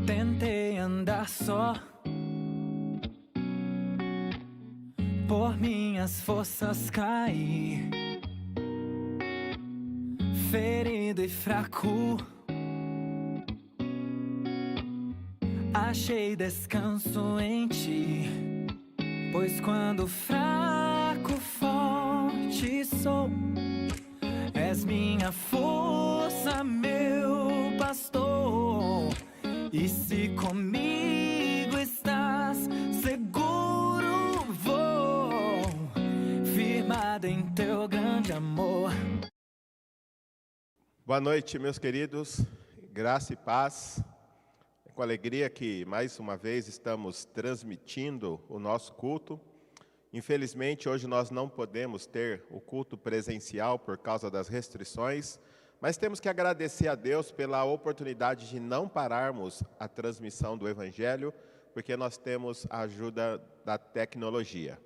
Tentei andar só, por minhas forças caí, ferido e fraco, achei descanso em ti, pois quando fraco, forte sou, és minha força, meu pastor. E se comigo estás, seguro vou, firmado em teu grande amor. Boa noite, meus queridos, graça e paz. É com alegria que mais uma vez estamos transmitindo o nosso culto. Infelizmente, hoje nós não podemos ter o culto presencial por causa das restrições, mas temos que agradecer a Deus pela oportunidade de não pararmos a transmissão do Evangelho, porque nós temos a ajuda da tecnologia.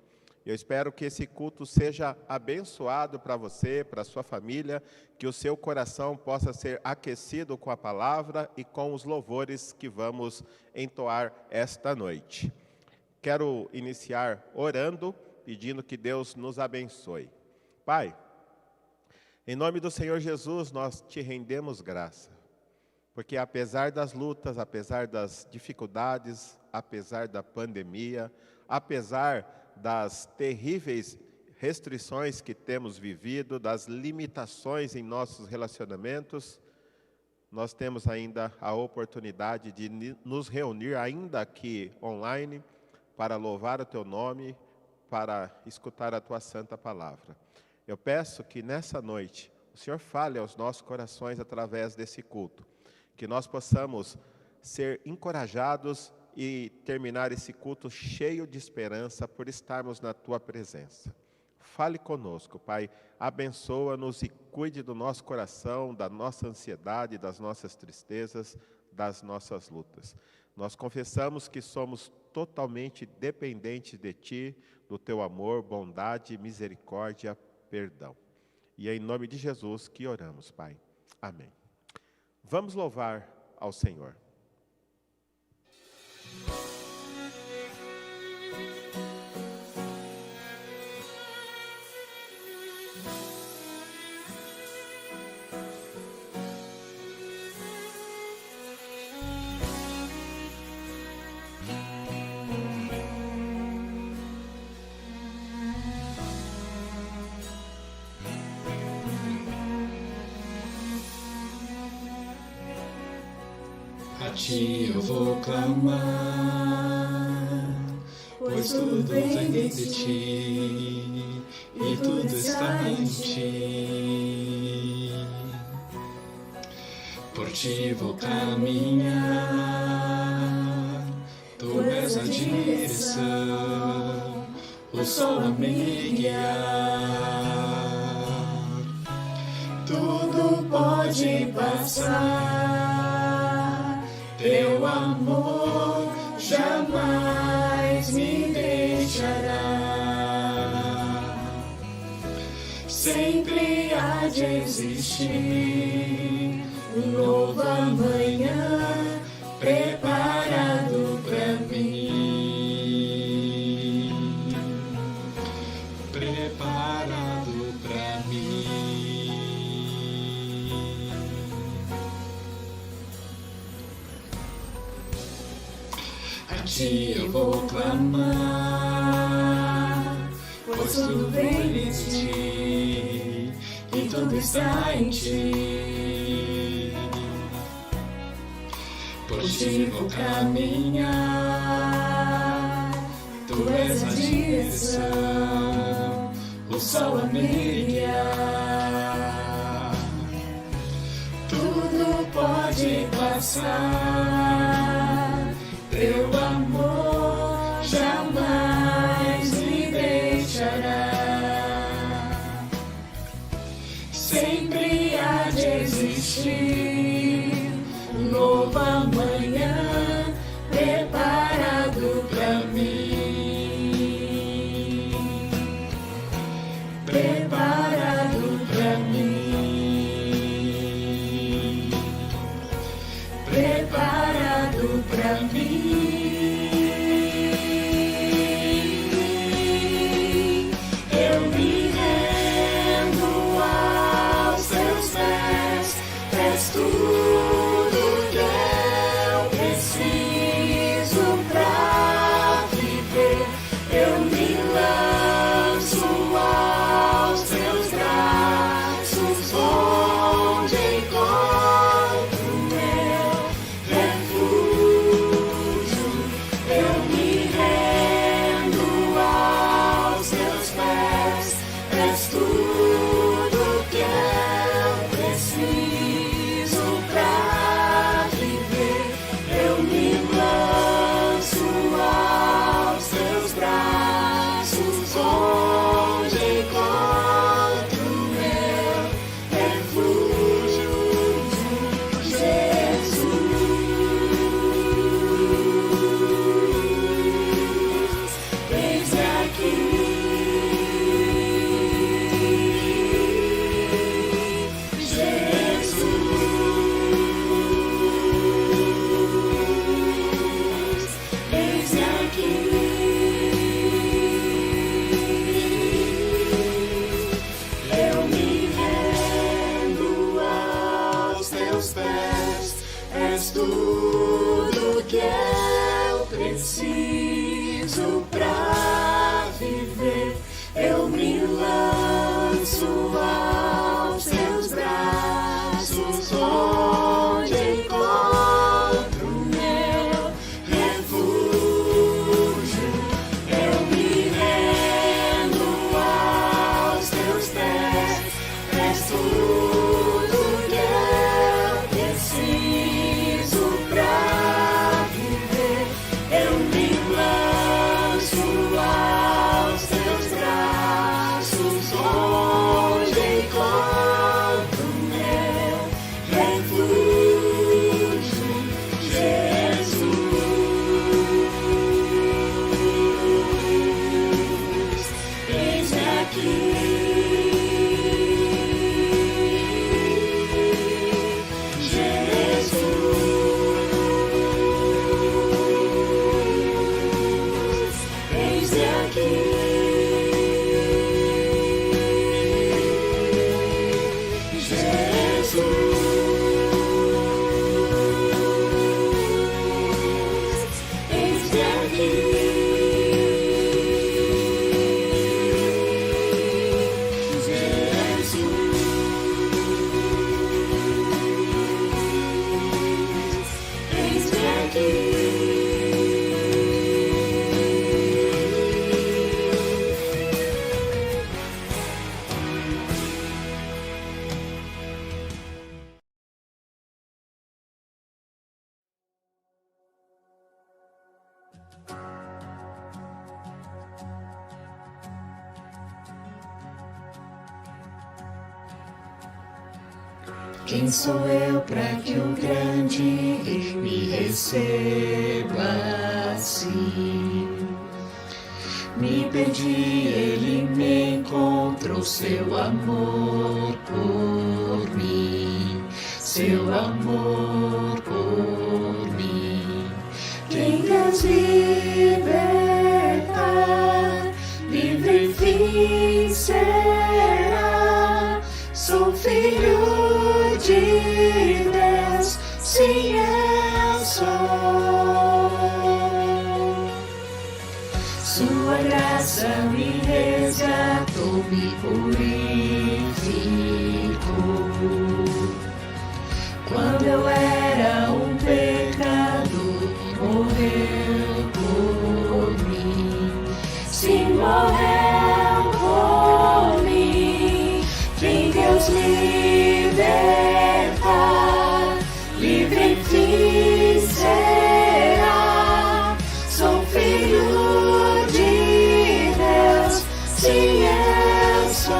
Eu espero que esse culto seja abençoado para você, para a sua família, que o seu coração possa ser aquecido com a palavra e com os louvores que vamos entoar esta noite. Quero iniciar orando, pedindo que Deus nos abençoe. Pai, em nome do Senhor Jesus, nós te rendemos graça, porque apesar das lutas, apesar das dificuldades, apesar da pandemia, apesar das terríveis restrições que temos vivido, das limitações em nossos relacionamentos, nós temos ainda a oportunidade de nos reunir, ainda aqui online, para louvar o teu nome, para escutar a tua santa palavra. Eu peço que nessa noite o Senhor fale aos nossos corações através desse culto, que nós possamos ser encorajados e terminar esse culto cheio de esperança por estarmos na tua presença. Fale conosco, Pai, abençoa-nos e cuide do nosso coração, da nossa ansiedade, das nossas tristezas, das nossas lutas. Nós confessamos que somos totalmente dependentes de Ti, do Teu amor, bondade, misericórdia, perdão. E é em nome de Jesus que oramos, Pai. Amém. Vamos louvar ao Senhor. A ti eu vou clamar, pois tudo vem de ti e tudo está em ti. Por ti vou caminhar, tu és a direção, o sol a me guiar. Tudo pode passar, teu amor jamais me deixará. Sempre há de existir um novo amanhã preparado pra mim. Preparado pra mim. A ti eu vou clamar, pois tudo vem de ti e tudo está em ti. Por ti vou caminhar, tu és a direção, o sol a me guiar. Tudo pode passar, teu amor jamais me deixará. pra mim. Eu me rendo aos teus pés, és tudo que eu preciso pra viver. Eu me lanço aos teus braços, onde encontro meu refúgio. Eu me rendo aos teus pés, és tudo que eu preciso pra viver. Eu me lanço aos teus braços, onde encontro meu refúgio, Jesus. Eis aqui, Jesus. Eis aqui. Eu me rendo aos teus pés, és tudo que eu preciso pra viver. Eu me lanço aos teus braços, onde encontro meu refúgio. Eu me rendo aos teus pés, és tudo que eu preciso pra viver. Eu me lanço aos teus braços, onde encontro meu refúgio, Jesus. Eis aqui, Jesus. Eis aqui, Jesus. Eis Quem sou eu para que o grande me receba assim? Me perdi, ele me encontrou, seu amor por mim, seu amor por mim. Quem Deus libertar, livre enfim será. Sou filho de Deus, sim eu sou. Sua graça me resgatou, me purificou. Quando eu era um pecador, morreu por mim. Sim, morreu por mim. Quem Deus libertar, livre enfim será. Sou filho de Deus, sim eu sou.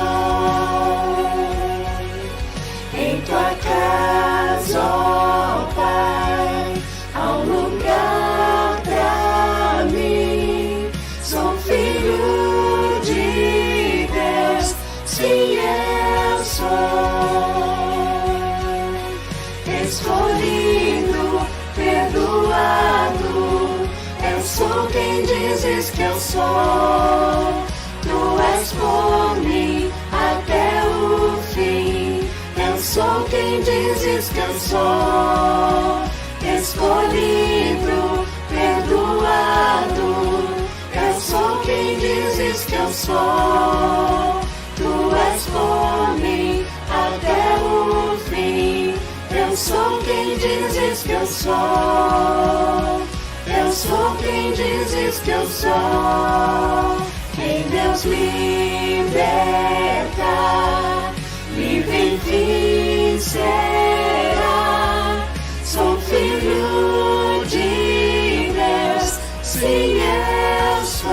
Em tua casa, ó Pai, há um lugar pra mim. Sou filho quem dizes que eu sou. Tu és por mim até o fim. Eu sou quem dizes que eu sou. Escolhido, perdoado. Eu sou quem dizes que eu sou. Tu és por mim até o fim. Eu sou quem dizes que eu sou. Eu sou quem dizes que eu sou. Quem Deus liberta, livre enfim será. Sou filho de Deus, sim eu sou.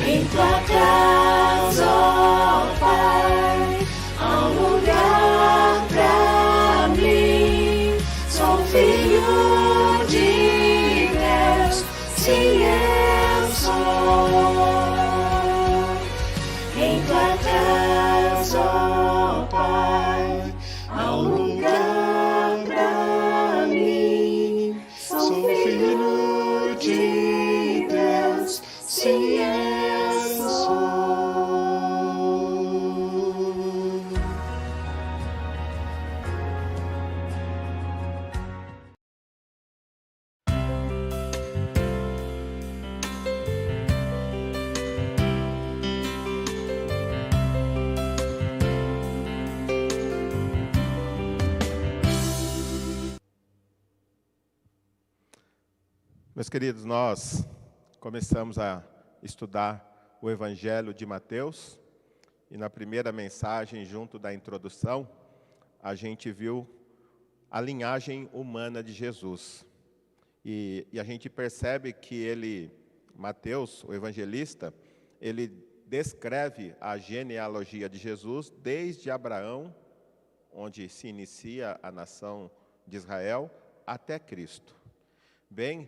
Em tua casa, ó Pai, há um lugar pra mim. Sou filho de Deus, sim eu sou. Em tua casa, ó Pai, há um lugar pra mim. Sou filho de Deus, sim eu sou. Meus queridos, nós começamos a estudar o Evangelho de Mateus e na primeira mensagem, junto da introdução, a gente viu a linhagem humana de Jesus. E a gente percebe que Mateus, o evangelista, ele descreve a genealogia de Jesus desde Abraão, onde se inicia a nação de Israel, até Cristo. Bem,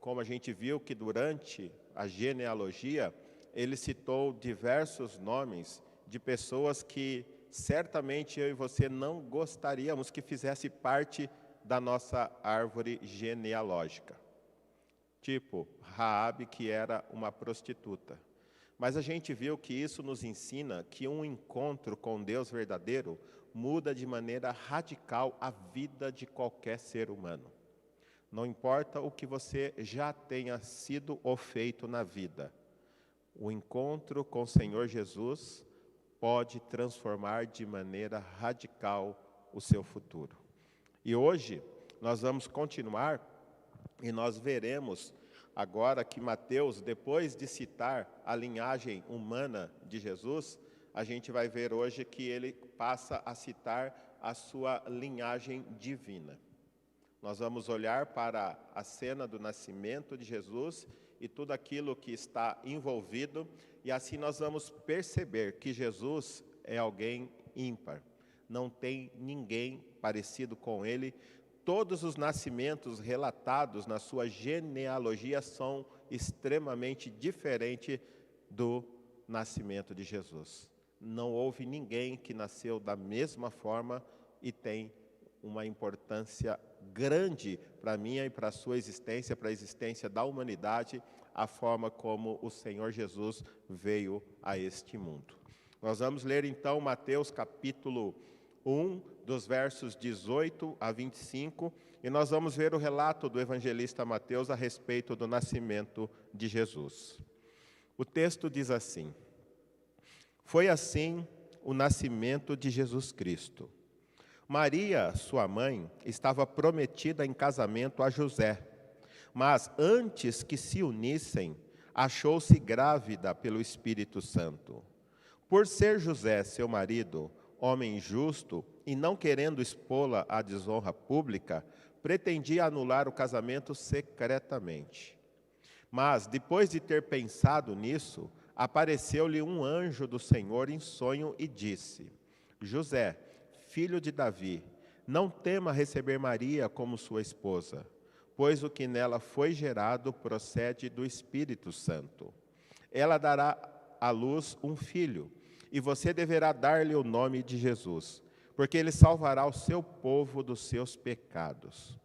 como a gente viu que durante a genealogia, ele citou diversos nomes de pessoas que certamente eu e você não gostaríamos que fizesse parte da nossa árvore genealógica. Tipo, Raabe, que era uma prostituta. Mas a gente viu que isso nos ensina que um encontro com Deus verdadeiro muda de maneira radical a vida de qualquer ser humano. Não importa o que você já tenha sido ou feito na vida, o encontro com o Senhor Jesus pode transformar de maneira radical o seu futuro. E hoje nós vamos continuar e nós veremos agora que Mateus, depois de citar a linhagem humana de Jesus, a gente vai ver hoje que ele passa a citar a sua linhagem divina. Nós vamos olhar para a cena do nascimento de Jesus e tudo aquilo que está envolvido, e assim nós vamos perceber que Jesus é alguém ímpar. Não tem ninguém parecido com ele. Todos os nascimentos relatados na sua genealogia são extremamente diferentes do nascimento de Jesus. Não houve ninguém que nasceu da mesma forma e tem uma importância grande para a minha e para a sua existência, para a existência da humanidade, a forma como o Senhor Jesus veio a este mundo. Nós vamos ler então Mateus capítulo 1, dos versos 18 a 25, e nós vamos ver o relato do evangelista Mateus a respeito do nascimento de Jesus. O texto diz assim: Foi assim o nascimento de Jesus Cristo. Maria, sua mãe, estava prometida em casamento a José, mas antes que se unissem, achou-se grávida pelo Espírito Santo. Por ser José, seu marido, homem justo, e não querendo expô-la à desonra pública, pretendia anular o casamento secretamente. Mas, depois de ter pensado nisso, apareceu-lhe um anjo do Senhor em sonho e disse: José, filho de Davi, não tema receber Maria como sua esposa, pois o que nela foi gerado procede do Espírito Santo. Ela dará à luz um filho, e você deverá dar-lhe o nome de Jesus, porque ele salvará o seu povo dos seus pecados.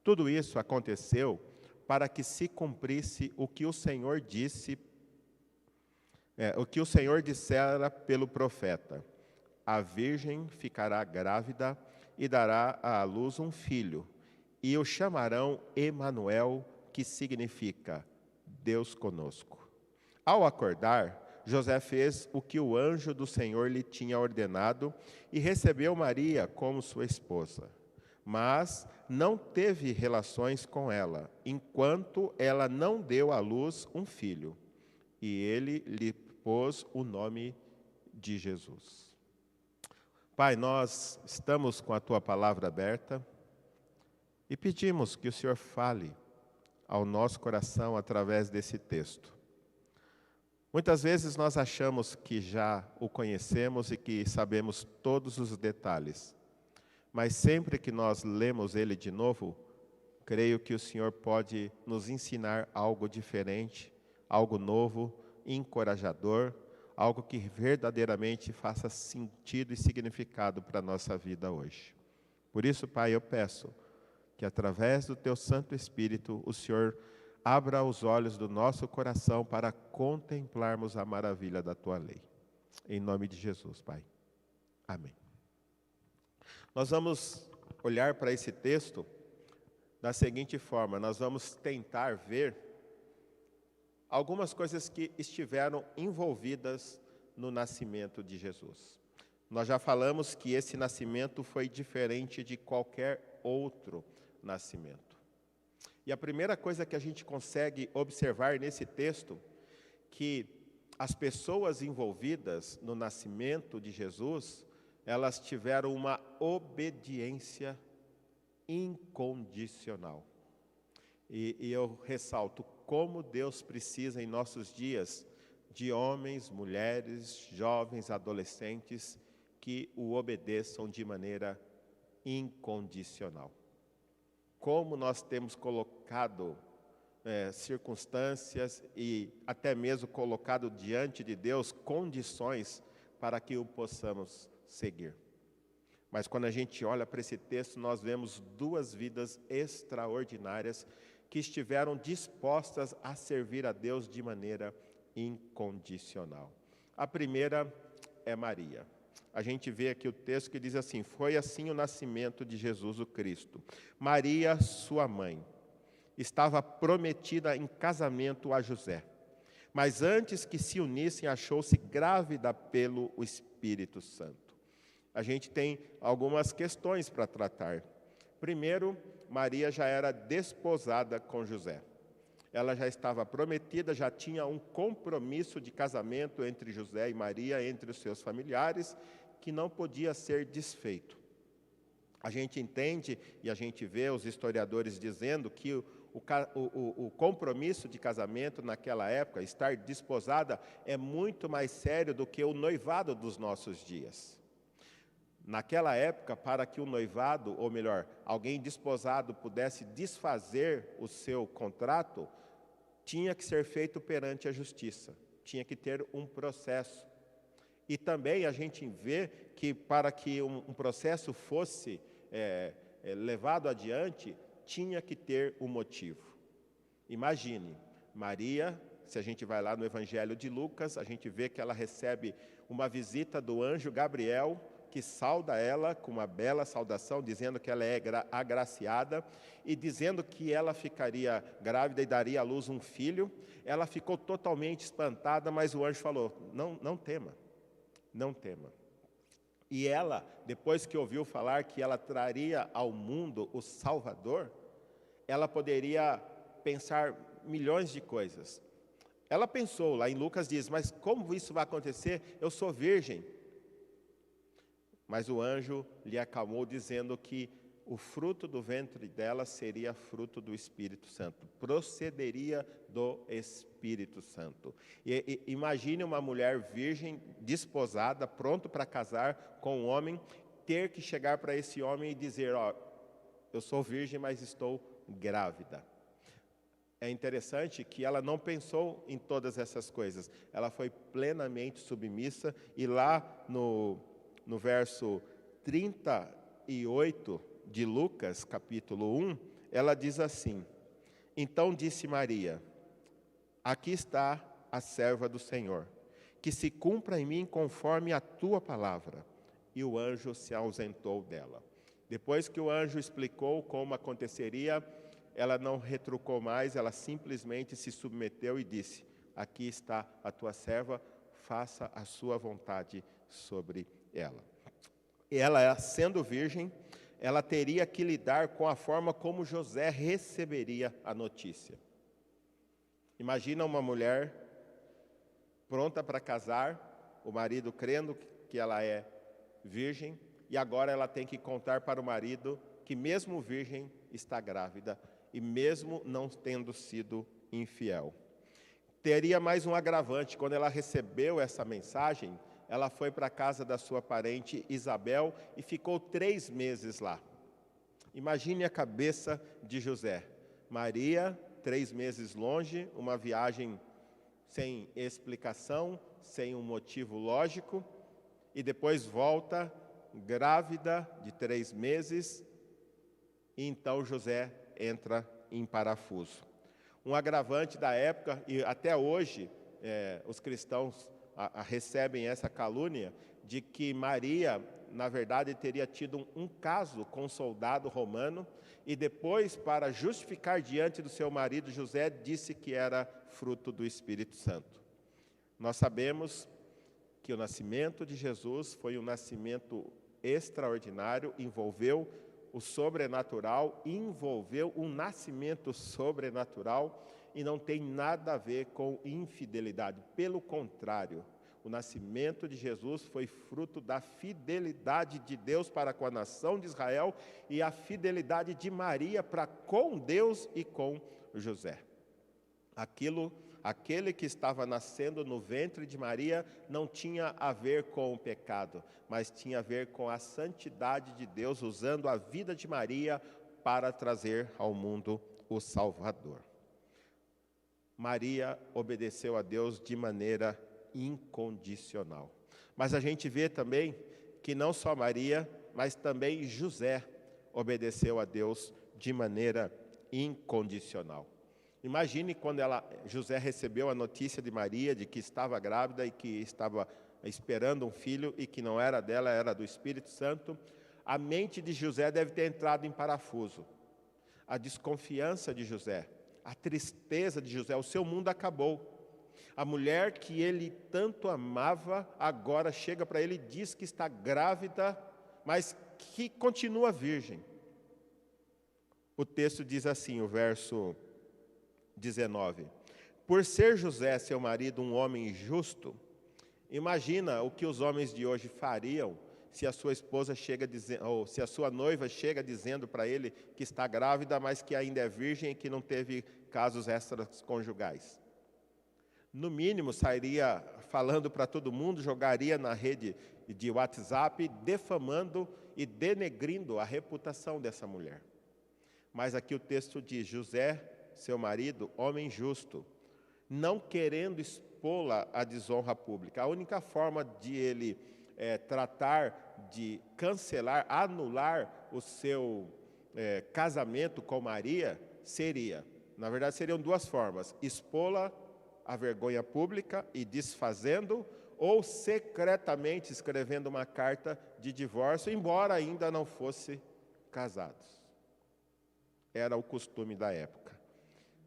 Tudo isso aconteceu para que se cumprisse o que o Senhor dissera pelo profeta: a virgem ficará grávida e dará à luz um filho, e o chamarão Emanuel, que significa Deus conosco. Ao acordar, José fez o que o anjo do Senhor lhe tinha ordenado e recebeu Maria como sua esposa. Mas não teve relações com ela, enquanto ela não deu à luz um filho. E ele lhe pôs o nome de Jesus. Pai, nós estamos com a Tua palavra aberta e pedimos que o Senhor fale ao nosso coração através desse texto. Muitas vezes nós achamos que já o conhecemos e que sabemos todos os detalhes, mas sempre que nós lemos ele de novo, creio que o Senhor pode nos ensinar algo diferente, algo novo, encorajador, algo que verdadeiramente faça sentido e significado para a nossa vida hoje. Por isso, Pai, eu peço que através do Teu Santo Espírito, o Senhor abra os olhos do nosso coração para contemplarmos a maravilha da Tua lei. Em nome de Jesus, Pai. Amém. Nós vamos olhar para esse texto da seguinte forma: nós vamos tentar ver algumas coisas que estiveram envolvidas no nascimento de Jesus. Nós já falamos que esse nascimento foi diferente de qualquer outro nascimento. E a primeira coisa que a gente consegue observar nesse texto, que as pessoas envolvidas no nascimento de Jesus, elas tiveram uma obediência incondicional. E eu ressalto como Deus precisa em nossos dias de homens, mulheres, jovens, adolescentes que o obedeçam de maneira incondicional. Como nós temos colocado circunstâncias e até mesmo colocado diante de Deus condições para que o possamos seguir. Mas quando a gente olha para esse texto, nós vemos duas vidas extraordinárias que estiveram dispostas a servir a Deus de maneira incondicional. A primeira é Maria. A gente vê aqui o texto que diz assim: foi assim o nascimento de Jesus o Cristo. Maria, sua mãe, estava prometida em casamento a José. Mas antes que se unissem, achou-se grávida pelo Espírito Santo. A gente tem algumas questões para tratar. Primeiro, Maria já era desposada com José. Ela já estava prometida, já tinha um compromisso de casamento entre José e Maria, entre os seus familiares, que não podia ser desfeito. A gente entende e a gente vê os historiadores dizendo que o compromisso de casamento naquela época, estar desposada, é muito mais sério do que o noivado dos nossos dias. Naquela época, para que o noivado, ou melhor, alguém desposado pudesse desfazer o seu contrato, tinha que ser feito perante a justiça, tinha que ter um processo. E também a gente vê que para que um processo fosse levado adiante, tinha que ter um motivo. Imagine, Maria, se a gente vai lá no Evangelho de Lucas, a gente vê que ela recebe uma visita do anjo Gabriel, que sauda ela com uma bela saudação, dizendo que ela é agraciada, e dizendo que ela ficaria grávida e daria à luz um filho. Ela ficou totalmente espantada, mas o anjo falou: não tema, não tema. E ela, depois que ouviu falar que ela traria ao mundo o Salvador, ela poderia pensar milhões de coisas. Ela pensou, lá em Lucas diz: mas como isso vai acontecer? Eu sou virgem. Mas o anjo lhe acalmou, dizendo que o fruto do ventre dela seria fruto do Espírito Santo, procederia do Espírito Santo. E imagine uma mulher virgem, desposada, pronto para casar com um homem, ter que chegar para esse homem e dizer: eu sou virgem, mas estou grávida. É interessante que ela não pensou em todas essas coisas, ela foi plenamente submissa, e lá no verso 38 de Lucas, capítulo 1, ela diz assim: Então disse Maria: aqui está a serva do Senhor, que se cumpra em mim conforme a tua palavra. E o anjo se ausentou dela. Depois que o anjo explicou como aconteceria, ela não retrucou mais, ela simplesmente se submeteu e disse: aqui está a tua serva, faça a sua vontade sobre ela. Ela, sendo virgem, ela teria que lidar com a forma como José receberia a notícia. Imagina uma mulher pronta para casar, o marido crendo que ela é virgem, e agora ela tem que contar para o marido que mesmo virgem está grávida, e mesmo não tendo sido infiel. Teria mais um agravante: quando ela recebeu essa mensagem, ela foi para a casa da sua parente Isabel e ficou 3 meses lá. Imagine a cabeça de José. Maria, 3 meses longe, uma viagem sem explicação, sem um motivo lógico, e depois volta grávida de 3 meses, e então José entra em parafuso. Um agravante da época, e até hoje os cristãos recebem essa calúnia, de que Maria, na verdade, teria tido um caso com um soldado romano, e depois, para justificar diante do seu marido, José disse que era fruto do Espírito Santo. Nós sabemos que o nascimento de Jesus foi um nascimento extraordinário, envolveu o sobrenatural, envolveu um nascimento sobrenatural, e não tem nada a ver com infidelidade. Pelo contrário, o nascimento de Jesus foi fruto da fidelidade de Deus para com a nação de Israel e a fidelidade de Maria para com Deus e com José. Aquele que estava nascendo no ventre de Maria não tinha a ver com o pecado, mas tinha a ver com a santidade de Deus, usando a vida de Maria para trazer ao mundo o Salvador. Maria obedeceu a Deus de maneira incondicional. Mas a gente vê também que não só Maria, mas também José obedeceu a Deus de maneira incondicional. Imagine quando José recebeu a notícia de Maria de que estava grávida e que estava esperando um filho e que não era dela, era do Espírito Santo. A mente de José deve ter entrado em parafuso. A desconfiança de José, a tristeza de José, o seu mundo acabou. A mulher que ele tanto amava, agora chega para ele e diz que está grávida, mas que continua virgem. O texto diz assim, o verso 19: por ser José, seu marido, um homem justo, imagina o que os homens de hoje fariam se a sua esposa chega dizendo, ou se a sua noiva chega dizendo para ele que está grávida, mas que ainda é virgem e que não teve casos extraconjugais. No mínimo, sairia falando para todo mundo, jogaria na rede de WhatsApp, defamando e denegrindo a reputação dessa mulher. Mas aqui o texto diz: José, seu marido, homem justo, não querendo expô-la à desonra pública. A única forma de ele tratar de cancelar, anular o seu casamento com Maria seria, na verdade seriam 2 formas: expô-la à vergonha pública e desfazendo, ou secretamente escrevendo uma carta de divórcio, embora ainda não fossem casados. Era o costume da época.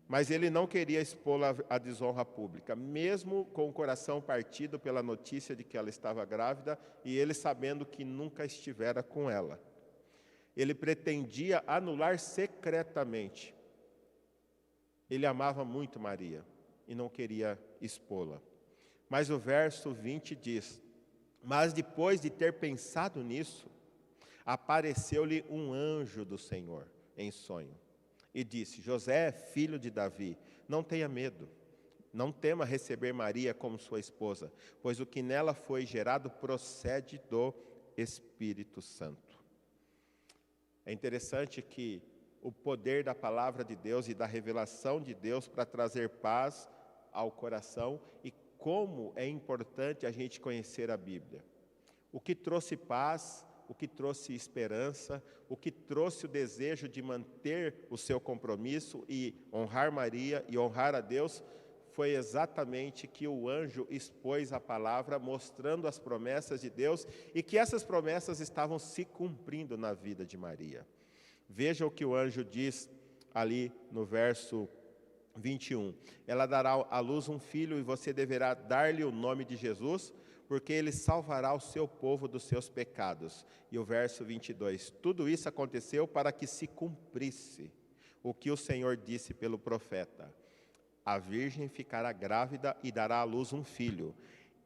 Mas ele não queria expô-la à desonra pública, mesmo com o coração partido pela notícia de que ela estava grávida e ele sabendo que nunca estivera com ela. Ele pretendia anular secretamente. Ele amava muito Maria e não queria expô-la. Mas o verso 20 diz: mas depois de ter pensado nisso, apareceu-lhe um anjo do Senhor em sonho. E disse: José, filho de Davi, não tenha medo, não tema receber Maria como sua esposa, pois o que nela foi gerado procede do Espírito Santo. É interessante que o poder da palavra de Deus e da revelação de Deus para trazer paz ao coração, e como é importante a gente conhecer a Bíblia. O que trouxe paz o que trouxe esperança, o que trouxe o desejo de manter o seu compromisso e honrar Maria e honrar a Deus, foi exatamente que o anjo expôs a palavra, mostrando as promessas de Deus e que essas promessas estavam se cumprindo na vida de Maria. Veja o que o anjo diz ali no verso 21. Ela dará à luz um filho e você deverá dar-lhe o nome de Jesus, porque ele salvará o seu povo dos seus pecados. E o verso 22. Tudo isso aconteceu para que se cumprisse o que o Senhor disse pelo profeta. A virgem ficará grávida e dará à luz um filho,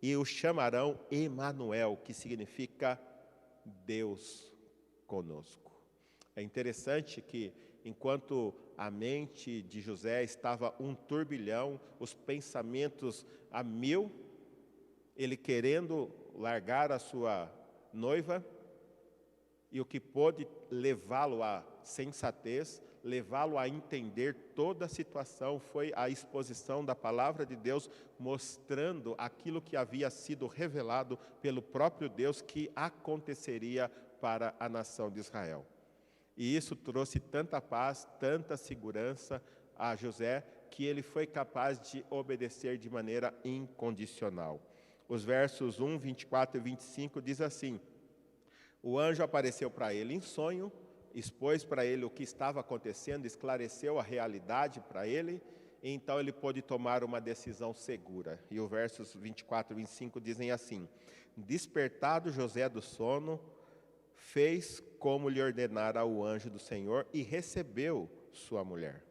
e o chamarão Emanuel, que significa Deus conosco. É interessante que, enquanto a mente de José estava um turbilhão, os pensamentos a mil, ele querendo largar a sua noiva, e o que pôde levá-lo à sensatez, levá-lo a entender toda a situação, foi a exposição da palavra de Deus, mostrando aquilo que havia sido revelado pelo próprio Deus, que aconteceria para a nação de Israel. E isso trouxe tanta paz, tanta segurança a José, que ele foi capaz de obedecer de maneira incondicional. Os versos 1, 24 e 25 diz assim: o anjo apareceu para ele em sonho, expôs para ele o que estava acontecendo, esclareceu a realidade para ele, e então ele pôde tomar uma decisão segura. E os versos 24 e 25 dizem assim: despertado José do sono, fez como lhe ordenara o anjo do Senhor e recebeu sua mulher.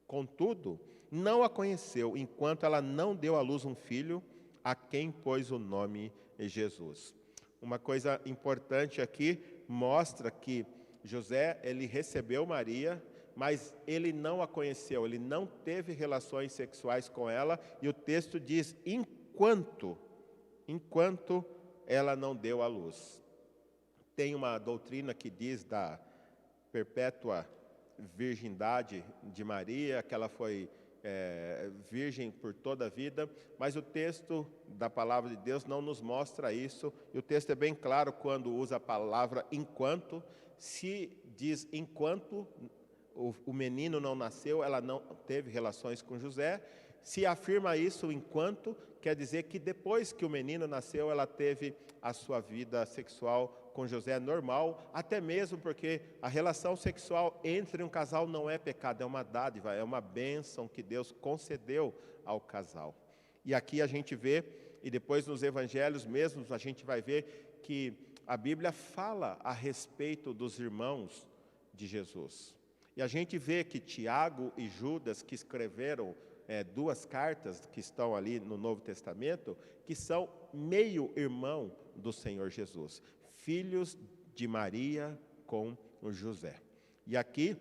Contudo, não a conheceu, enquanto ela não deu à luz um filho, a quem pôs o nome Jesus. Uma coisa importante aqui, mostra que José, ele recebeu Maria, mas ele não a conheceu, ele não teve relações sexuais com ela, e o texto diz, enquanto ela não deu à luz. Tem uma doutrina que diz da perpétua virgindade de Maria, que ela foi virgem por toda a vida, mas o texto da palavra de Deus não nos mostra isso, e o texto é bem claro quando usa a palavra enquanto. Se diz enquanto o menino não nasceu, ela não teve relações com José. Se afirma isso enquanto, quer dizer que depois que o menino nasceu, ela teve a sua vida sexual com José normal, até mesmo porque a relação sexual entre um casal não é pecado, é uma dádiva, é uma bênção que Deus concedeu ao casal. E aqui a gente vê, e depois nos evangelhos mesmos, a gente vai ver que a Bíblia fala a respeito dos irmãos de Jesus. E a gente vê que Tiago e Judas, que escreveram duas cartas que estão ali no Novo Testamento, que são meio-irmão do Senhor Jesus, filhos de Maria com o José. E aqui,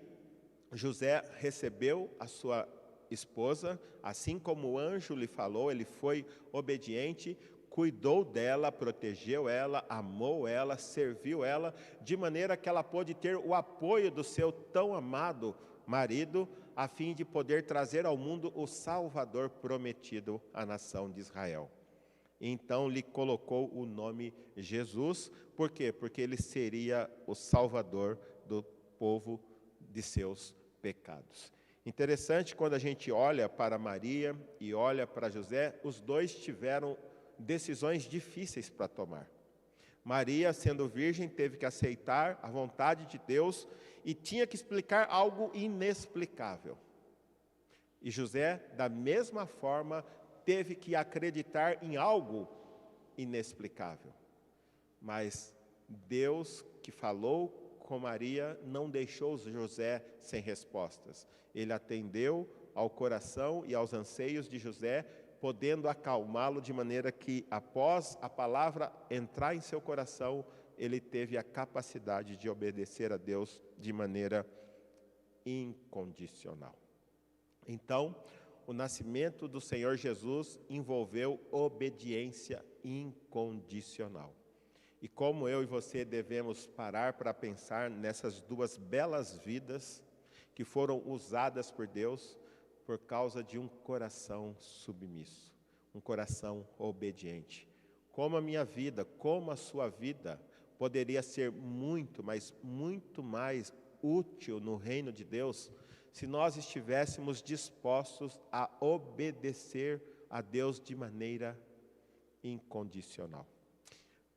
José recebeu a sua esposa, assim como o anjo lhe falou, ele foi obediente, cuidou dela, protegeu ela, amou ela, serviu ela, de maneira que ela pôde ter o apoio do seu tão amado marido, a fim de poder trazer ao mundo o Salvador prometido à nação de Israel. Então lhe colocou o nome Jesus, por quê? Porque ele seria o Salvador do povo de seus pecados. Interessante, quando a gente olha para Maria e olha para José, os dois tiveram decisões difíceis para tomar. Maria, sendo virgem, teve que aceitar a vontade de Deus e tinha que explicar algo inexplicável. E José, da mesma forma, teve que acreditar em algo inexplicável. Mas Deus, que falou com Maria, não deixou José sem respostas. Ele atendeu ao coração e aos anseios de José, podendo acalmá-lo de maneira que, após a palavra entrar em seu coração, ele teve a capacidade de obedecer a Deus de maneira incondicional. Então, o nascimento do Senhor Jesus envolveu obediência incondicional. E como eu e você devemos parar para pensar nessas duas belas vidas que foram usadas por Deus por causa de um coração submisso, um coração obediente. Como a minha vida, como a sua vida, poderia ser muito, mas muito mais útil no reino de Deus se nós estivéssemos dispostos a obedecer a Deus de maneira incondicional.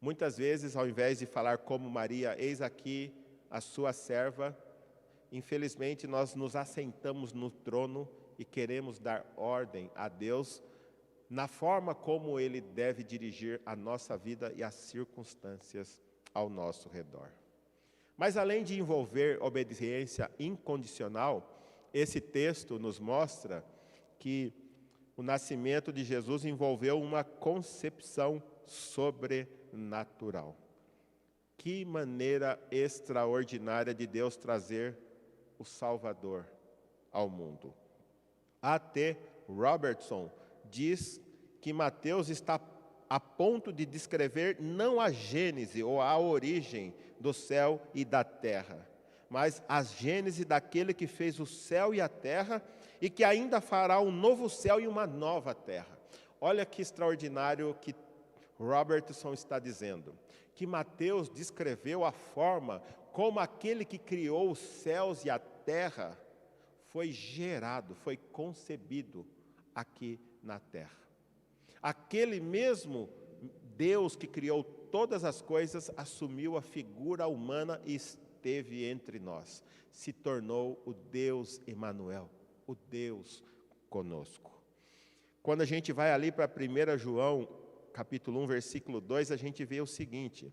Muitas vezes, ao invés de falar como Maria, eis aqui a sua serva, infelizmente nós nos assentamos no trono e queremos dar ordem a Deus na forma como Ele deve dirigir a nossa vida e as circunstâncias ao nosso redor. Mas além de envolver obediência incondicional, esse texto nos mostra que o nascimento de Jesus envolveu uma concepção sobrenatural. Que maneira extraordinária de Deus trazer o Salvador ao mundo. A.T. Robertson diz que Mateus está a ponto de descrever não a gênese ou a origem do céu e da terra, mas a gênese daquele que fez o céu e a terra e que ainda fará um novo céu e uma nova terra. Olha que extraordinário que Robertson está dizendo, que Mateus descreveu a forma como aquele que criou os céus e a terra foi gerado, foi concebido aqui na terra. Aquele mesmo Deus que criou todas as coisas assumiu a figura humana e esteve entre nós. Se tornou o Deus Emanuel, o Deus conosco. Quando a gente vai ali para 1 João, capítulo 1, versículo 2, a gente vê o seguinte.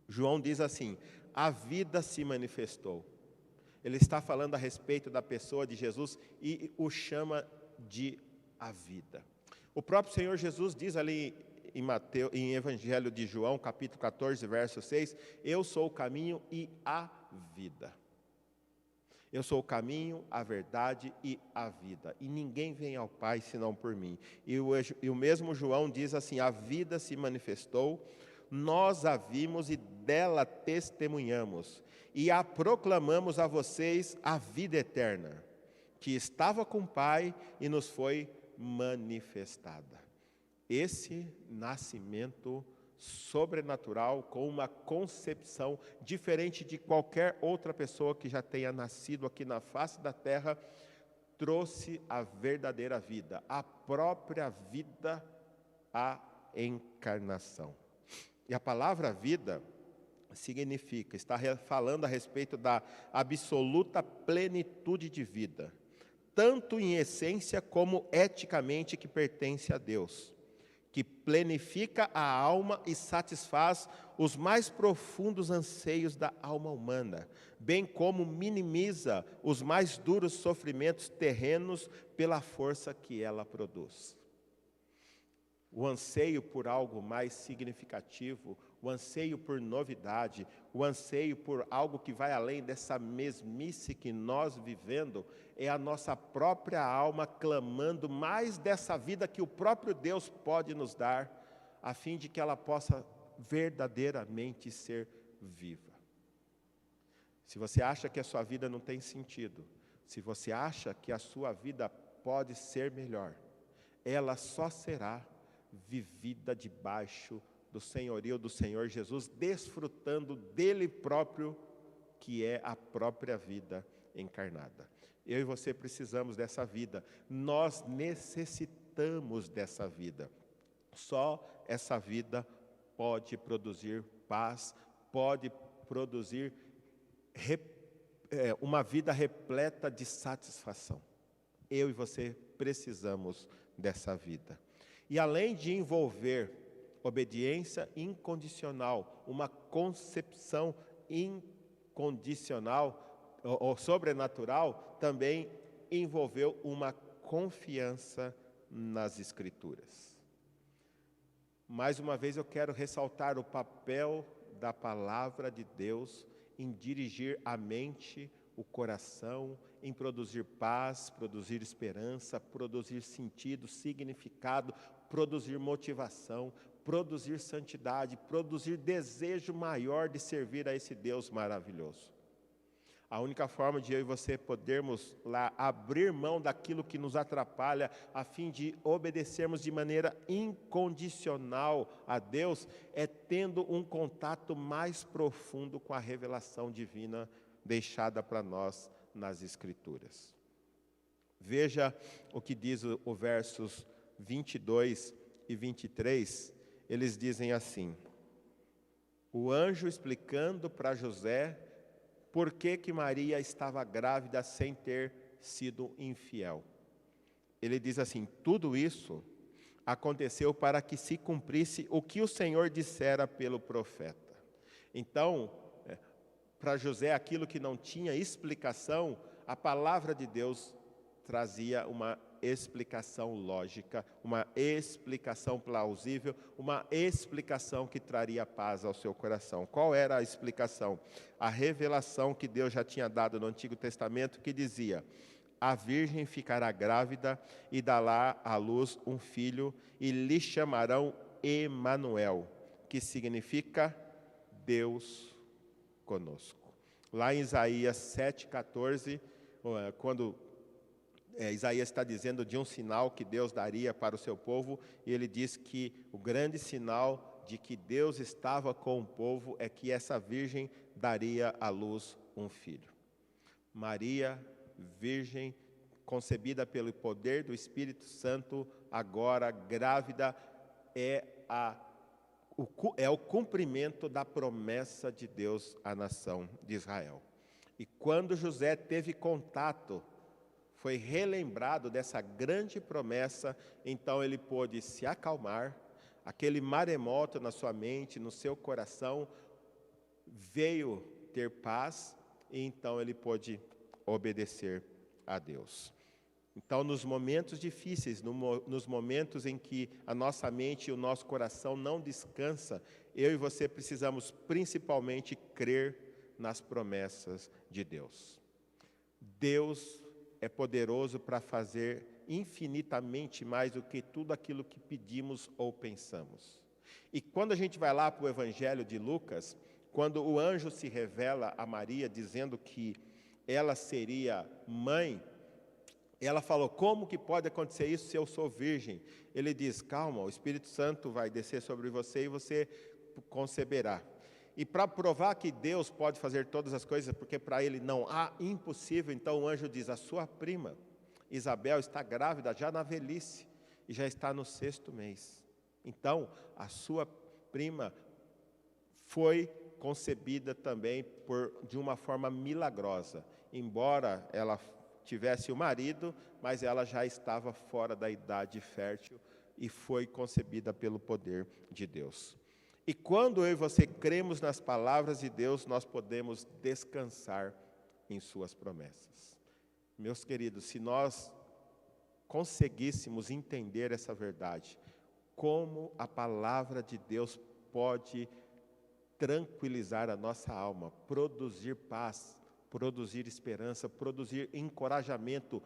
João diz assim, a vida se manifestou. Ele está falando a respeito da pessoa de Jesus e o chama de a vida. O próprio Senhor Jesus diz ali em Evangelho de João, capítulo 14, verso 6, eu sou o caminho e a vida. Eu sou o caminho, a verdade e a vida. E ninguém vem ao Pai senão por mim. E o mesmo João diz assim, a vida se manifestou, nós a vimos e dela testemunhamos. E a proclamamos a vocês a vida eterna, que estava com o Pai e nos foi manifestada. Esse nascimento sobrenatural, com uma concepção diferente de qualquer outra pessoa que já tenha nascido aqui na face da terra, trouxe a verdadeira vida, a própria vida, a encarnação. E a palavra vida significa, está falando a respeito da absoluta plenitude de vida, tanto em essência como eticamente que pertence a Deus, que plenifica a alma e satisfaz os mais profundos anseios da alma humana, bem como minimiza os mais duros sofrimentos terrenos pela força que ela produz. O anseio por algo mais significativo, o anseio por novidade, o anseio por algo que vai além dessa mesmice que nós vivendo, é a nossa própria alma clamando mais dessa vida que o próprio Deus pode nos dar, a fim de que ela possa verdadeiramente ser viva. Se você acha que a sua vida não tem sentido, se você acha que a sua vida pode ser melhor, ela só será vivida debaixo do senhorio do Senhor Jesus, desfrutando dele próprio, que é a própria vida encarnada. Eu e você precisamos dessa vida, nós necessitamos dessa vida. Só essa vida pode produzir paz, pode produzir uma vida repleta de satisfação. Eu e você precisamos dessa vida. E além de envolver obediência incondicional, uma concepção incondicional ou sobrenatural, também envolveu uma confiança nas Escrituras. Mais uma vez eu quero ressaltar o papel da palavra de Deus em dirigir a mente, o coração, em produzir paz, produzir esperança, produzir sentido, significado, produzir motivação, produzir santidade, produzir desejo maior de servir a esse Deus maravilhoso. A única forma de eu e você podermos lá abrir mão daquilo que nos atrapalha, a fim de obedecermos de maneira incondicional a Deus, é tendo um contato mais profundo com a revelação divina deixada para nós nas Escrituras. Veja o que diz o versos 22 e 23, eles dizem assim: o anjo explicando para José por que Maria estava grávida sem ter sido infiel. Ele diz assim: tudo isso aconteceu para que se cumprisse o que o Senhor dissera pelo profeta. Então, para José, aquilo que não tinha explicação, a palavra de Deus trazia uma explicação lógica, uma explicação plausível, uma explicação que traria paz ao seu coração. Qual era a explicação? A revelação que Deus já tinha dado no Antigo Testamento, que dizia: a virgem ficará grávida e dará à luz um filho, e lhe chamarão Emanuel, que significa Deus conosco. Lá em Isaías 7,14, quando Isaías está dizendo de um sinal que Deus daria para o seu povo, e ele diz que o grande sinal de que Deus estava com o povo é que essa virgem daria à luz um filho. Maria, virgem, concebida pelo poder do Espírito Santo, agora grávida, é o cumprimento da promessa de Deus à nação de Israel. E quando José teve contato, foi relembrado dessa grande promessa, então ele pôde se acalmar, aquele maremoto na sua mente, no seu coração, veio ter paz, e então ele pôde obedecer a Deus. Então, nos momentos difíceis, nos momentos em que a nossa mente e o nosso coração não descansa, eu e você precisamos principalmente crer nas promessas de Deus. Deus é poderoso para fazer infinitamente mais do que tudo aquilo que pedimos ou pensamos. E quando a gente vai lá para o Evangelho de Lucas, quando o anjo se revela a Maria dizendo que ela seria mãe, ela falou: como que pode acontecer isso se eu sou virgem? Ele diz: calma, o Espírito Santo vai descer sobre você e você conceberá. E para provar que Deus pode fazer todas as coisas, porque para ele não há impossível, então o anjo diz: a sua prima, Isabel, está grávida já na velhice e já está no 6º mês. Então, a sua prima foi concebida também de uma forma milagrosa. Embora ela tivesse o marido, mas ela já estava fora da idade fértil e foi concebida pelo poder de Deus. E quando eu e você cremos nas palavras de Deus, nós podemos descansar em suas promessas. Meus queridos, se nós conseguíssemos entender essa verdade, como a palavra de Deus pode tranquilizar a nossa alma, produzir paz, produzir esperança, produzir encorajamento,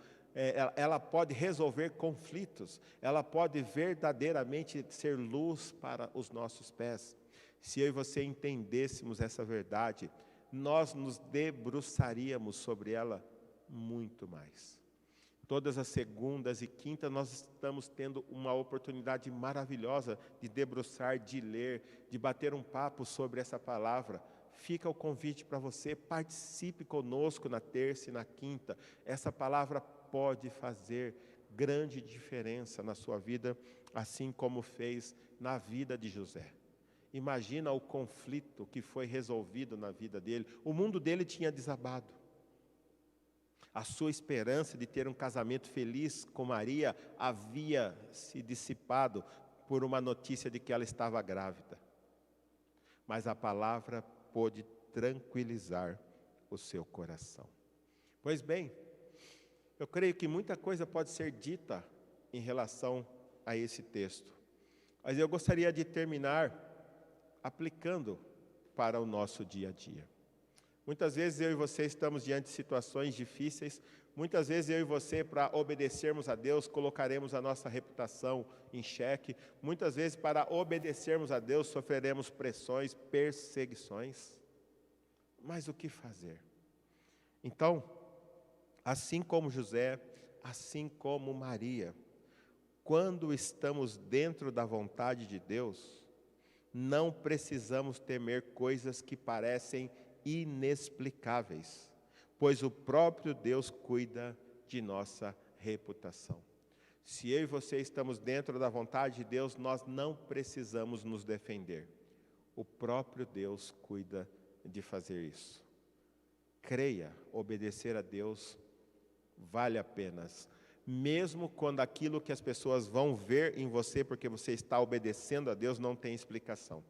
ela pode resolver conflitos, ela pode verdadeiramente ser luz para os nossos pés. Se eu e você entendêssemos essa verdade, nós nos debruçaríamos sobre ela muito mais. Todas as segundas e quintas nós estamos tendo uma oportunidade maravilhosa de debruçar, de ler, de bater um papo sobre essa palavra. Fica o convite para você, participe conosco na terça e na quinta. Essa palavra pode fazer grande diferença na sua vida, assim como fez na vida de José. Imagina o conflito que foi resolvido na vida dele. O mundo dele tinha desabado. A sua esperança de ter um casamento feliz com Maria havia se dissipado por uma notícia de que ela estava grávida. Mas a palavra pôde tranquilizar o seu coração. Pois bem, eu creio que muita coisa pode ser dita em relação a esse texto. Mas eu gostaria de terminar aplicando para o nosso dia a dia. Muitas vezes eu e você estamos diante de situações difíceis. Muitas vezes eu e você, para obedecermos a Deus, colocaremos a nossa reputação em xeque. Muitas vezes, para obedecermos a Deus, sofreremos pressões, perseguições. Mas o que fazer? Então, assim como José, assim como Maria, quando estamos dentro da vontade de Deus, não precisamos temer coisas que parecem inexplicáveis, pois o próprio Deus cuida de nossa reputação. Se eu e você estamos dentro da vontade de Deus, nós não precisamos nos defender. O próprio Deus cuida de fazer isso. Creia, obedecer a Deus vale a pena. Mesmo quando aquilo que as pessoas vão ver em você, porque você está obedecendo a Deus, não tem explicação.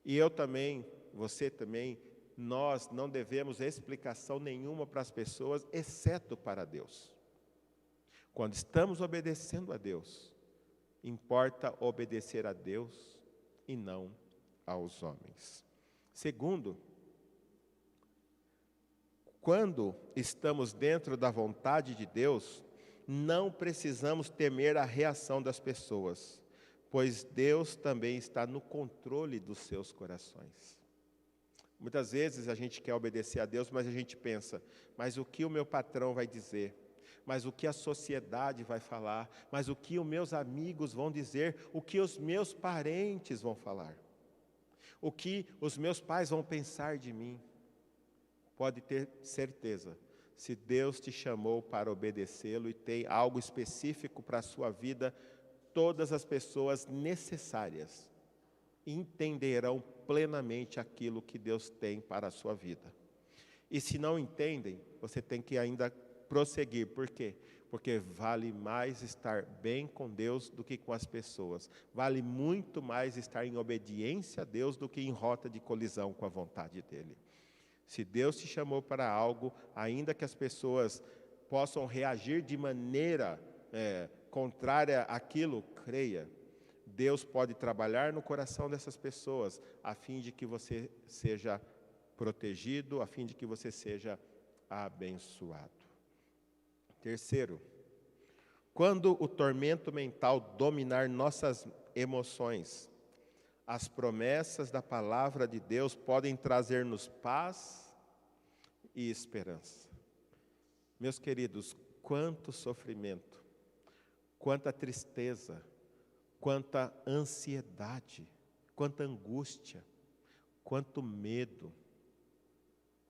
E eu também, você também, nós não devemos explicação nenhuma para as pessoas, exceto para Deus. Quando estamos obedecendo a Deus, importa obedecer a Deus e não aos homens. Segundo, quando estamos dentro da vontade de Deus, não precisamos temer a reação das pessoas, pois Deus também está no controle dos seus corações. Muitas vezes a gente quer obedecer a Deus, mas a gente pensa, mas o que o meu patrão vai dizer? Mas o que a sociedade vai falar? Mas o que os meus amigos vão dizer? O que os meus parentes vão falar? O que os meus pais vão pensar de mim? Pode ter certeza, se Deus te chamou para obedecê-lo e tem algo específico para a sua vida, todas as pessoas necessárias entenderão plenamente aquilo que Deus tem para a sua vida. E se não entendem, você tem que ainda prosseguir. Por quê? Porque vale mais estar bem com Deus do que com as pessoas. Vale muito mais estar em obediência a Deus do que em rota de colisão com a vontade dEle. Se Deus te chamou para algo, ainda que as pessoas possam reagir de maneira contrária àquilo, creia. Deus pode trabalhar no coração dessas pessoas, a fim de que você seja protegido, a fim de que você seja abençoado. Terceiro, quando o tormento mental dominar nossas emoções, as promessas da palavra de Deus podem trazer-nos paz e esperança. Meus queridos, quanto sofrimento, quanta tristeza, quanta ansiedade, quanta angústia, quanto medo,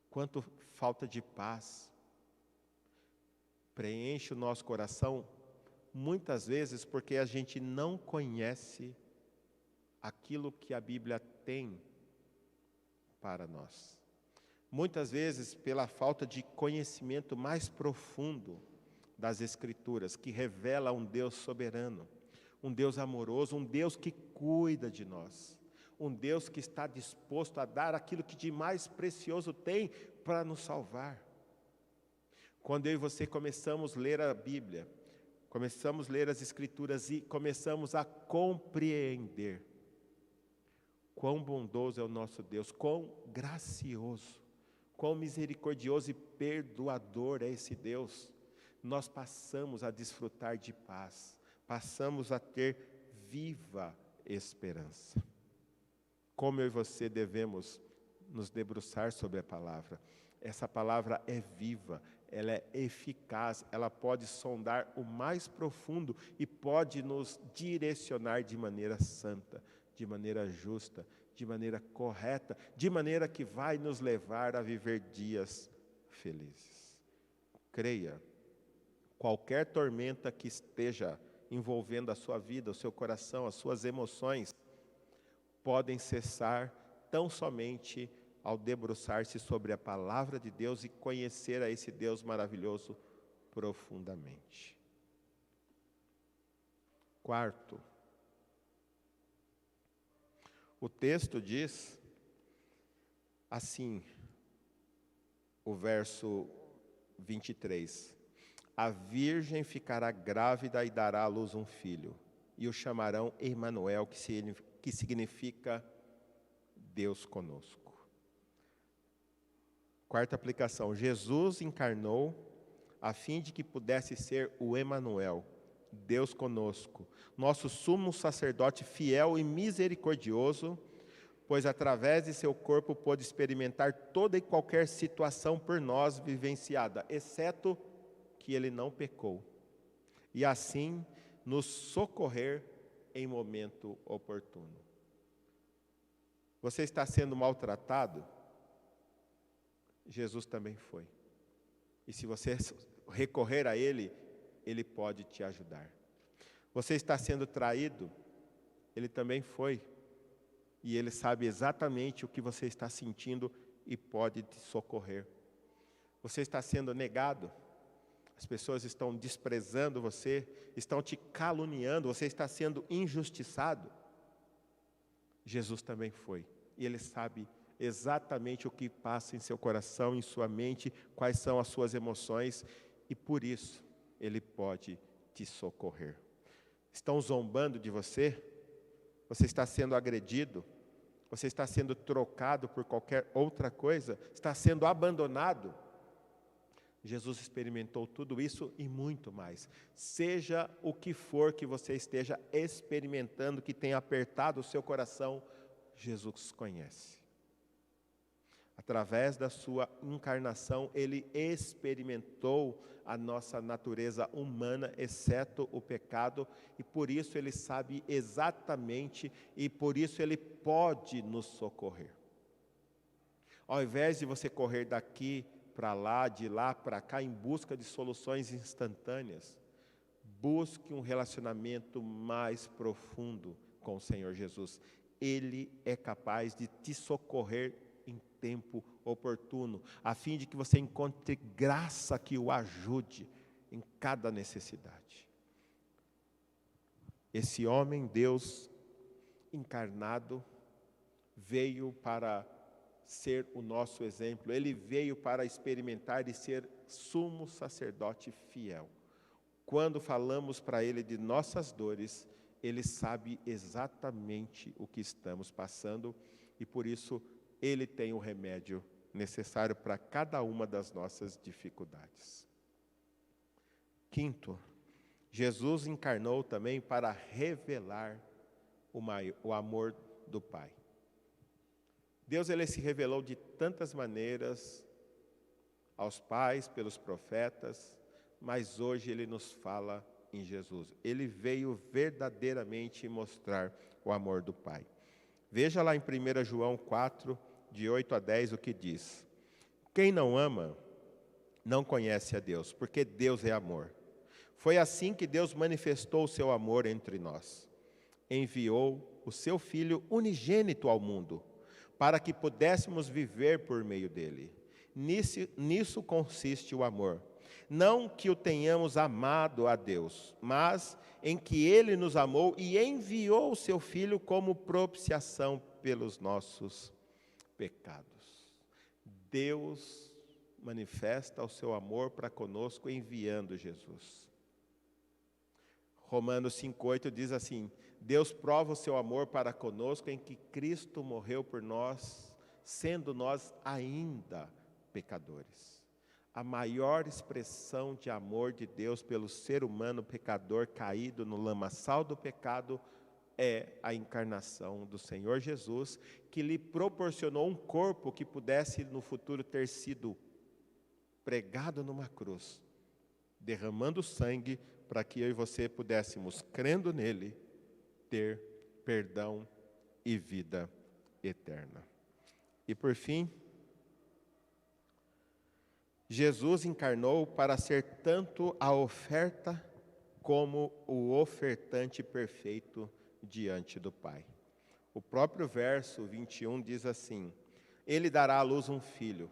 quanto falta de paz preenche o nosso coração, muitas vezes porque a gente não conhece aquilo que a Bíblia tem para nós. Muitas vezes pela falta de conhecimento mais profundo das Escrituras, que revela um Deus soberano, um Deus amoroso, um Deus que cuida de nós, um Deus que está disposto a dar aquilo que de mais precioso tem para nos salvar. Quando eu e você começamos a ler a Bíblia, começamos a ler as Escrituras e começamos a compreender quão bondoso é o nosso Deus, quão gracioso, quão misericordioso e perdoador é esse Deus, nós passamos a desfrutar de paz, passamos a ter viva esperança. Como eu e você devemos nos debruçar sobre a palavra. Essa palavra é viva, ela é eficaz, ela pode sondar o mais profundo e pode nos direcionar de maneira santa, de maneira justa, de maneira correta, de maneira que vai nos levar a viver dias felizes. Creia, qualquer tormenta que esteja envolvendo a sua vida, o seu coração, as suas emoções, podem cessar tão somente ao debruçar-se sobre a palavra de Deus e conhecer a esse Deus maravilhoso profundamente. Quarto, o texto diz assim, o verso 23, a virgem ficará grávida e dará à luz um filho, e o chamarão Emanuel, que significa Deus conosco. Quarta aplicação, Jesus encarnou a fim de que pudesse ser o Emanuel, Deus conosco, nosso sumo sacerdote fiel e misericordioso, pois através de seu corpo pôde experimentar toda e qualquer situação por nós vivenciada, exceto que ele não pecou, e assim nos socorrer em momento oportuno. Você está sendo maltratado? Jesus também foi. E se você recorrer a Ele, Ele pode te ajudar. Você está sendo traído? Ele também foi. E Ele sabe exatamente o que você está sentindo e pode te socorrer. Você está sendo negado? As pessoas estão desprezando você, estão te caluniando, você está sendo injustiçado? Jesus também foi. E Ele sabe exatamente o que passa em seu coração, em sua mente, quais são as suas emoções, e por isso Ele pode te socorrer. Estão zombando de você? Você está sendo agredido? Você está sendo trocado por qualquer outra coisa? Está sendo abandonado? Jesus experimentou tudo isso e muito mais. Seja o que for que você esteja experimentando, que tenha apertado o seu coração, Jesus conhece. Através da sua encarnação, Ele experimentou a nossa natureza humana, exceto o pecado, e por isso Ele sabe exatamente, e por isso Ele pode nos socorrer. Ao invés de você correr daqui para lá, de lá para cá, em busca de soluções instantâneas, busque um relacionamento mais profundo com o Senhor Jesus. Ele é capaz de te socorrer em tempo oportuno, a fim de que você encontre graça que o ajude em cada necessidade. Esse homem, Deus encarnado, veio para ser o nosso exemplo. Ele veio para experimentar e ser sumo sacerdote fiel. Quando falamos para Ele de nossas dores, Ele sabe exatamente o que estamos passando e por isso Ele tem o remédio necessário para cada uma das nossas dificuldades. Quinto, Jesus encarnou também para revelar o amor do Pai. Deus, Ele se revelou de tantas maneiras aos pais, pelos profetas, mas hoje Ele nos fala em Jesus. Ele veio verdadeiramente mostrar o amor do Pai. Veja lá em 1 João 4, de 8 a 10, o que diz. Quem não ama, não conhece a Deus, porque Deus é amor. Foi assim que Deus manifestou o seu amor entre nós. Enviou o seu Filho unigênito ao mundo, para que pudéssemos viver por meio dele. Nisso consiste o amor. Não que o tenhamos amado a Deus, mas em que Ele nos amou e enviou o seu Filho como propiciação pelos nossos pecados. Deus manifesta o seu amor para conosco enviando Jesus. Romanos 5,8 diz assim, Deus prova o seu amor para conosco em que Cristo morreu por nós, sendo nós ainda pecadores. A maior expressão de amor de Deus pelo ser humano pecador caído no lamaçal do pecado é a encarnação do Senhor Jesus, que lhe proporcionou um corpo que pudesse no futuro ter sido pregado numa cruz, derramando sangue para que eu e você pudéssemos, crendo nele, ter perdão e vida eterna. E por fim, Jesus encarnou para ser tanto a oferta como o ofertante perfeito diante do Pai. O próprio verso 21 diz assim, Ele dará à luz um filho,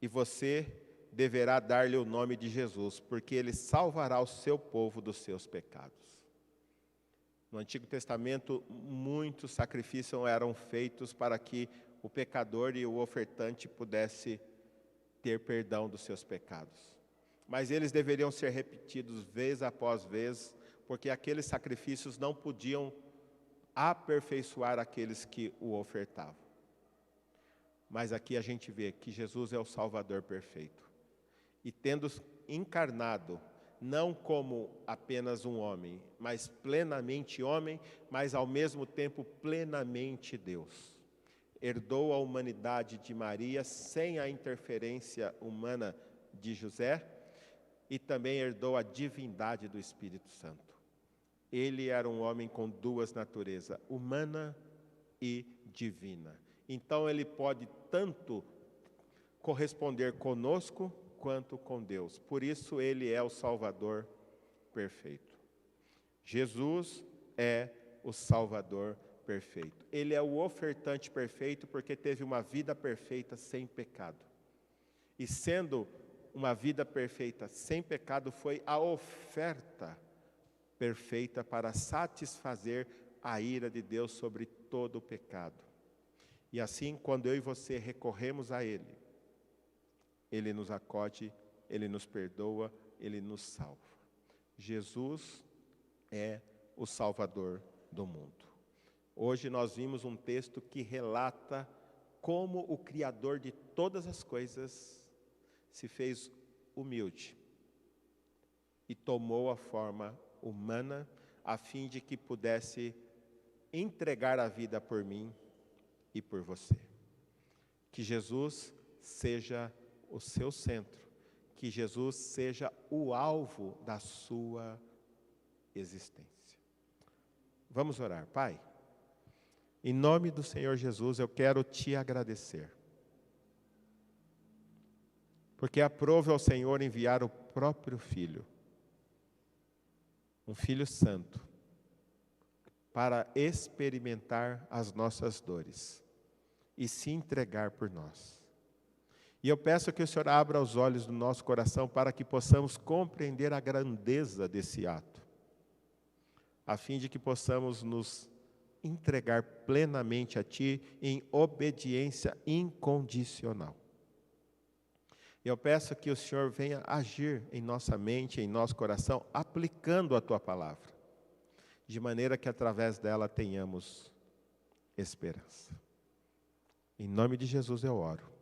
e você deverá dar-lhe o nome de Jesus, porque Ele salvará o seu povo dos seus pecados. No Antigo Testamento, muitos sacrifícios eram feitos para que o pecador e o ofertante pudessem ter perdão dos seus pecados. Mas eles deveriam ser repetidos vez após vez, porque aqueles sacrifícios não podiam aperfeiçoar aqueles que o ofertavam. Mas aqui a gente vê que Jesus é o Salvador perfeito. E tendo encarnado, não como apenas um homem, mas plenamente homem, mas ao mesmo tempo plenamente Deus. herdou a humanidade de Maria sem a interferência humana de José e também herdou a divindade do Espírito Santo. Ele era um homem com duas naturezas, humana e divina. Então ele pode tanto corresponder conosco quanto com Deus. Por isso ele é o Salvador perfeito. Jesus é o Salvador perfeito. Ele é o ofertante perfeito porque teve uma vida perfeita sem pecado. E sendo uma vida perfeita sem pecado, foi a oferta perfeita para satisfazer a ira de Deus sobre todo o pecado. E assim, quando eu e você recorremos a Ele, Ele nos acode, Ele nos perdoa, Ele nos salva. Jesus é o Salvador do mundo. Hoje nós vimos um texto que relata como o Criador de todas as coisas se fez humilde e tomou a forma humana a fim de que pudesse entregar a vida por mim e por você. Que Jesus seja o seu centro, que Jesus seja o alvo da sua existência. Vamos orar. Pai, em nome do Senhor Jesus, eu quero te agradecer, porque aprove ao Senhor enviar o próprio Filho, um Filho santo, para experimentar as nossas dores e se entregar por nós. E eu peço que o Senhor abra os olhos do nosso coração para que possamos compreender a grandeza desse ato, a fim de que possamos nos entregar plenamente a Ti em obediência incondicional. Eu peço que o Senhor venha agir em nossa mente, em nosso coração, aplicando a Tua palavra, de maneira que através dela tenhamos esperança. Em nome de Jesus eu oro.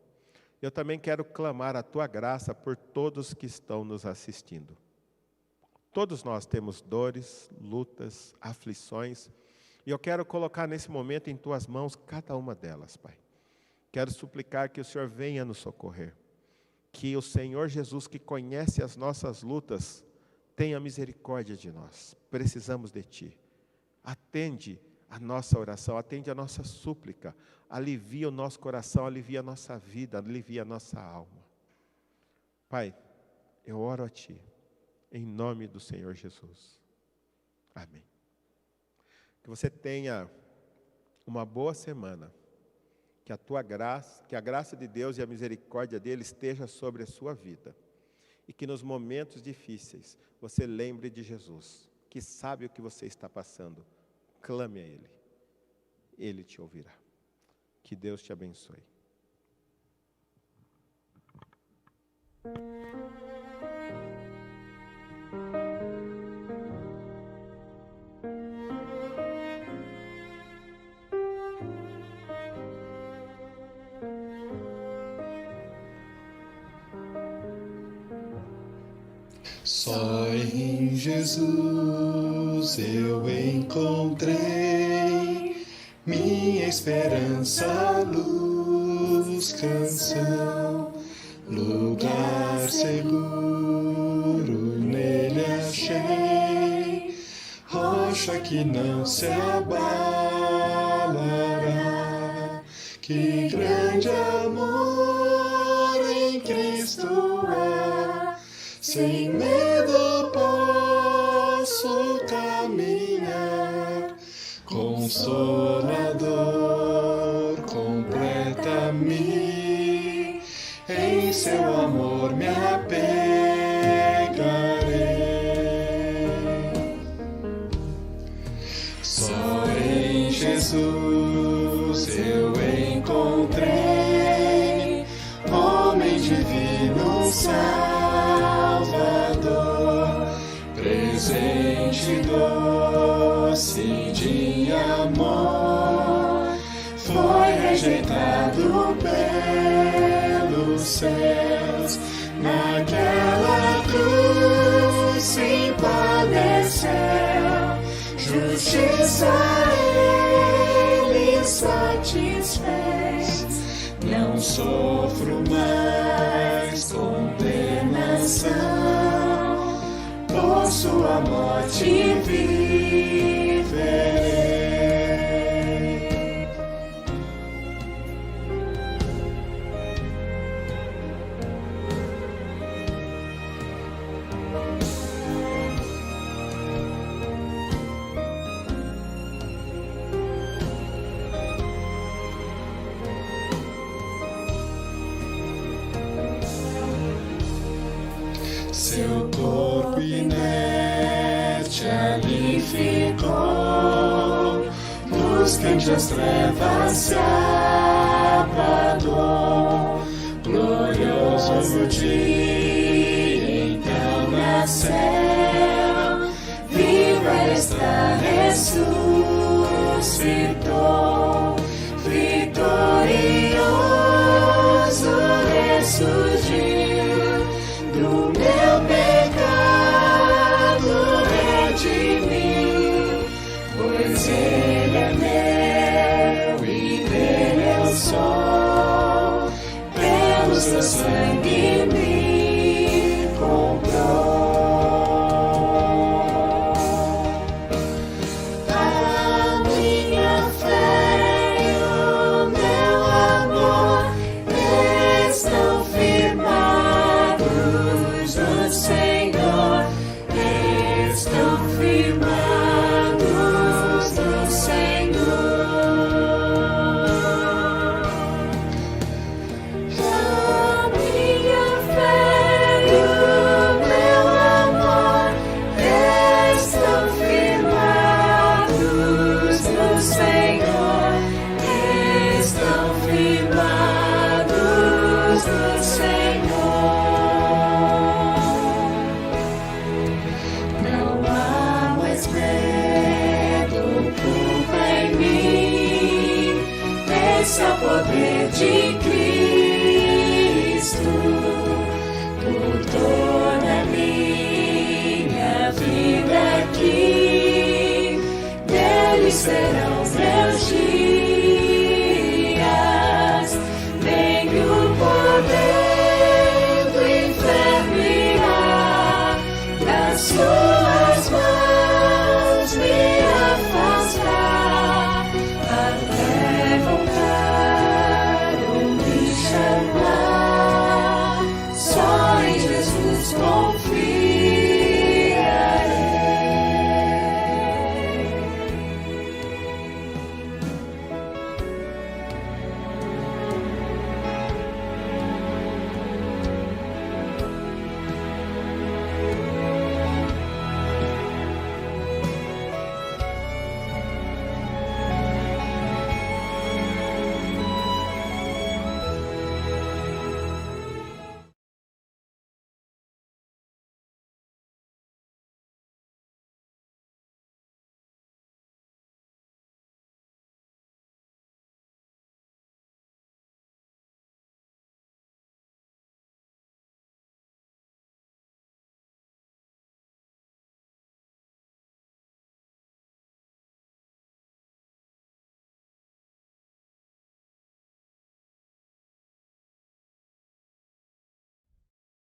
Eu também quero clamar a Tua graça por todos que estão nos assistindo. Todos nós temos dores, lutas, aflições, e eu quero colocar nesse momento em Tuas mãos cada uma delas, Pai. Quero suplicar que o Senhor venha nos socorrer, que o Senhor Jesus, que conhece as nossas lutas, tenha misericórdia de nós. Precisamos de Ti. Atende a nossa oração, atende a nossa súplica, alivia o nosso coração, alivia a nossa vida, alivia a nossa alma. Pai, eu oro a Ti, em nome do Senhor Jesus. Amém. Que você tenha uma boa semana, que a graça de Deus e a misericórdia dEle esteja sobre a sua vida, e que nos momentos difíceis você lembre de Jesus, que sabe o que você está passando. Clame a Ele, Ele te ouvirá. Que Deus te abençoe. Só em Jesus eu encontrei minha esperança, luz, canção, lugar seguro nele achei, rocha que não se abalará. Que grande amor em Cristo há, sem medo posso caminhar. Consolador, completa-me, em seu amor me apegarei. Só em Jesus eu encontrei homem divino, Salvador, presente doce de amor, foi rejeitado pelos céus, naquela cruz se padeceu, justiça ele sacrificou. satisfez. Não sofro mais condenação, por sua morte viverei. Seu corpo inerte ali ficou, luz quente as trevas se abrandou. Glorioso dia então nasceu, viva está, ressuscitou, vitorioso ressurgiu. Do meu pecado redimiu, pois Ele é meu e dele eu sou, pelo seu sangue me comprou. A minha fé e o meu amor estão firmados no Senhor, estão firmados no Senhor. A minha fé e o meu amor estão firmados no Senhor, estão firmados no Senhor. Não há mais medo, culpa em mim, esse é o poder de Cristo, por toda a minha vida aqui, dele será